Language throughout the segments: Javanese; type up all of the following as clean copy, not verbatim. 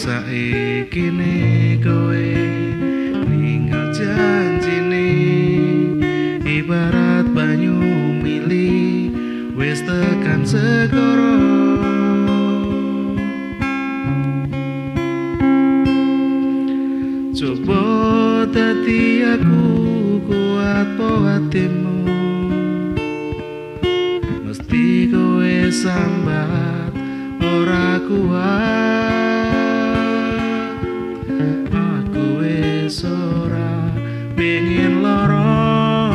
saikine kowe ninggal janjine ibarat banyu mili wis tekan segara. Coba dadi aku kuat po hatimu, mesti kowe sambat ora kuat. Aku wis ora pengin lara,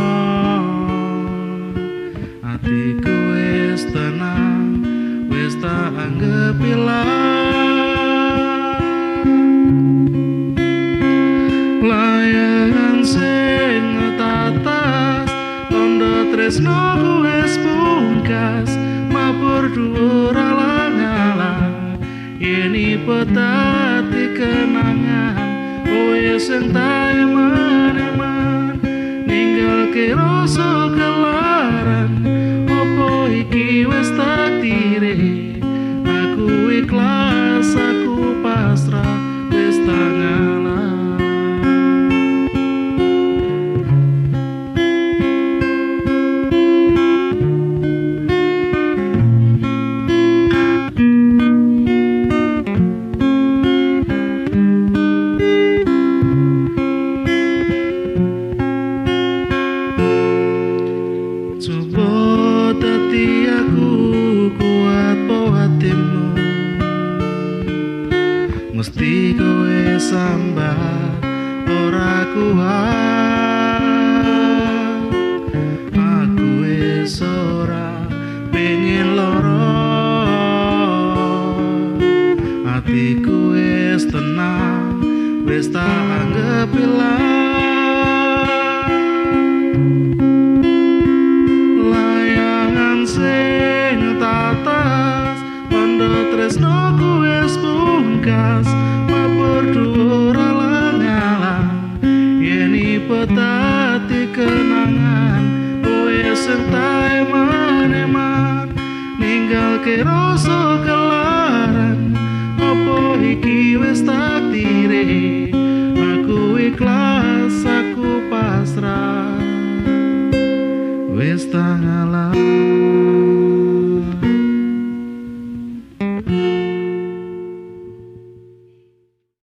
atiku wis tenang, wis tak anggap ilang. Layangan sing tatas tondo tresnoku wis pungkas, mabur dhuwur alang-alang yen ipo dadi kenangan. Kowe sing tak eman-eman ninggalke rasa kelaran, opo iki wis takdire? Aku ikhlas, aku pasrah, wis tak ngalah. Coba dadi aku kuat po hatimu, mesti kowe sambat ora kuat. Aku wis ora pengin lara, atiku wis tenang, wis tak anggap ilang. Tresnoku wis pungkas, mabur dhuwur alang-alang yen ipo dadi kenangan. Kowe sing tak eman-eman ninggalke rasa kelaran, opo iki wis takdire? Aku ikhlas, aku pasrah, wis tak ngalah.